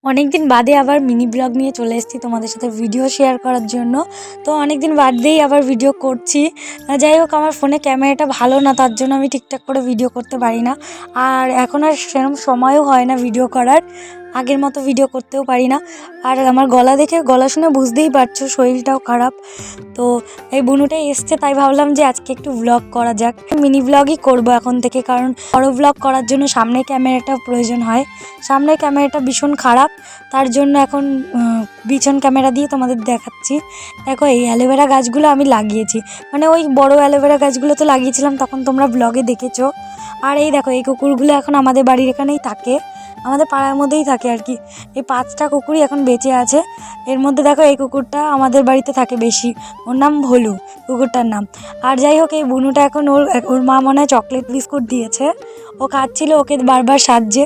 অনেকদিন বাদে আবার মিনি ব্লগ নিয়ে চলে এসেছি তোমাদের সাথে ভিডিও শেয়ার করার জন্য। তো অনেকদিন বাদেই আবার ভিডিও করছি। যাই হোক, আমার ফোনে ক্যামেরাটা ভালো না, তার জন্য আমি ঠিকঠাক করে ভিডিও করতে পারি না। আর এখন আর সেরকম সময়ও হয় না ভিডিও করার, আগের মতো ভিডিও করতেও পারি না। আর আমার গলা শুনে বুঝতেই পারছো শরীরটাও খারাপ। তো এই বুনুটাই এসছে, তাই ভাবলাম যে আজকে একটু ব্লগ করা যাক। মিনি ব্লগই করবো এখন থেকে, কারণ বড় ব্লগ করার জন্য সামনে ক্যামেরাটা প্রয়োজন হয়। সামনের ক্যামেরাটা ভীষণ খারাপ, তার জন্য এখন পিছন ক্যামেরা দিয়ে তোমাদের দেখাচ্ছি। দেখো, এই অ্যালোভেরা গাছগুলো আমি লাগিয়েছি, মানে ওই বড় অ্যালোভেরা গাছগুলো তো লাগিয়েছিলাম, তখন তোমরা ব্লগে দেখেছো। আর এই দেখো, এই কুকুরগুলো এখন আমাদের বাড়ির এখানেই থাকে, আমাদের পাড়ার মধ্যেই থাকে আর কি। এই 5টা কুকুরই এখন বেঁচে আছে। এর মধ্যে দেখো, এই কুকুরটা আমাদের বাড়িতে থাকে বেশি, ওর নাম ভোলু, কুকুরটার নাম। আর যাই হোক, এই বুনুটা এখন ওর মা মনে হয় চকলেট বিস্কুট দিয়েছে, ও খাচ্ছিল, ওকে বারবার সাজছে।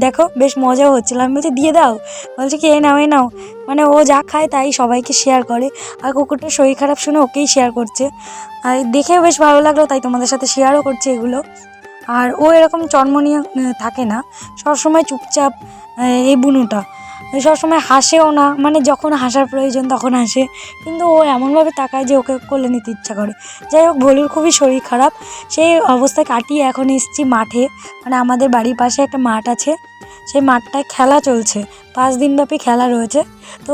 দেখো, বেশ মজাও হচ্ছিল। আমি বলছি দিয়ে দাও, বলছে কি এই নাও এই নাও, মানে ও যা খায় তাই সবাইকে শেয়ার করে। আর কুকুরটার শরীর খারাপ শুনে ওকেই শেয়ার করছে, আর দেখেও বেশ ভালো লাগলো, তাই তোমাদের সাথে শেয়ারও করছে এগুলো। আর ও এরকম চন্ম নিয়ে থাকে না, সবসময় চুপচাপ। এই বুনুটা সবসময় হাসেও না, মানে যখন হাসার প্রয়োজন তখন হাসে, কিন্তু ও এমনভাবে তাকায় যে ওকে কোলে নিতে ইচ্ছা করে। যাই হোক, ভলুর খুবই শরীর খারাপ, সেই অবস্থায় কাটিয়ে এখন এসেছি মাঠে। মানে আমাদের বাড়ির পাশে একটা মাঠ আছে, সেই মাঠটায় খেলা চলছে, 5 দিনব্যাপী খেলা রয়েছে। তো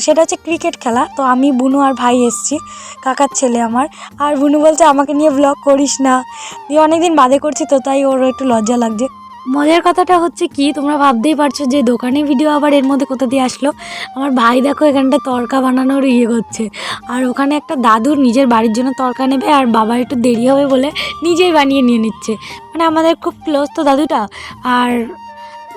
সেটা হচ্ছে ক্রিকেট খেলা। তো আমি, বুনু আর ভাই এসেছি, কাকার ছেলে আমার। আর বুনু বলছে আমাকে নিয়ে ব্লগ করিস না, দিয়ে অনেকদিন বাদে করছি তো, তাই ওর একটু লজ্জা লাগছে। মজার কথাটা হচ্ছে কি, তোমরা ভাবতেই পারছো যে দোকানে ভিডিও আবার এর মধ্যে কোথা দিয়ে আসলো। আমার ভাই দেখো এখানটা তড়কা বানানোর করছে, আর ওখানে একটা দাদুর নিজের বাড়ির জন্য তড়কা নেবে, আর বাবার একটু দেরি হবে বলে নিজেই বানিয়ে নিয়ে নিচ্ছে। মানে আমাদের খুব ক্লোজ তো দাদুটা। আর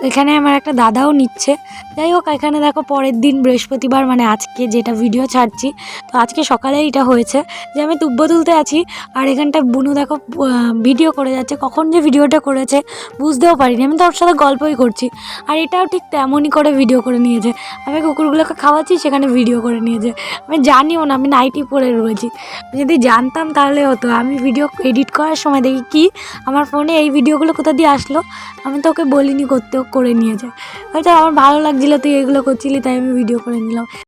এখানে আমার একটা দাদাও নিচ্ছে। যাই হোক, এখানে দেখো পরের দিন বৃহস্পতিবার, মানে আজকে যেটা ভিডিও ছাড়ছি, তো আজকে সকালে এটা হয়েছে যে আমি তুব্য তুলতে আছি, আর এখানটা বুনু দেখো ভিডিও করে যাচ্ছে। কখন যে ভিডিওটা করেছে বুঝতেও পারিনি, আমি তো ওর সাথে গল্পই করছি। আর এটাও ঠিক তেমনই করে ভিডিও করে নিয়েছে, আমি কুকুরগুলোকে খাওয়াচ্ছি, সেখানে ভিডিও করে নিয়েছে। আমি জানিও না, আমি নাইটি পরে রয়েছি। যদি জানতাম তাহলে হতো। আমি ভিডিও এডিট করার সময় দেখি কি আমার ফোনে এই ভিডিওগুলো কোথা দিয়ে আসলো, আমি তো ওকে বলিনি করতেও, করে নিয়েছে। হয়তো আমার ভালো লাগছিলো তুই এগুলো করছিলি, তাই আমি ভিডিও করে নিলাম।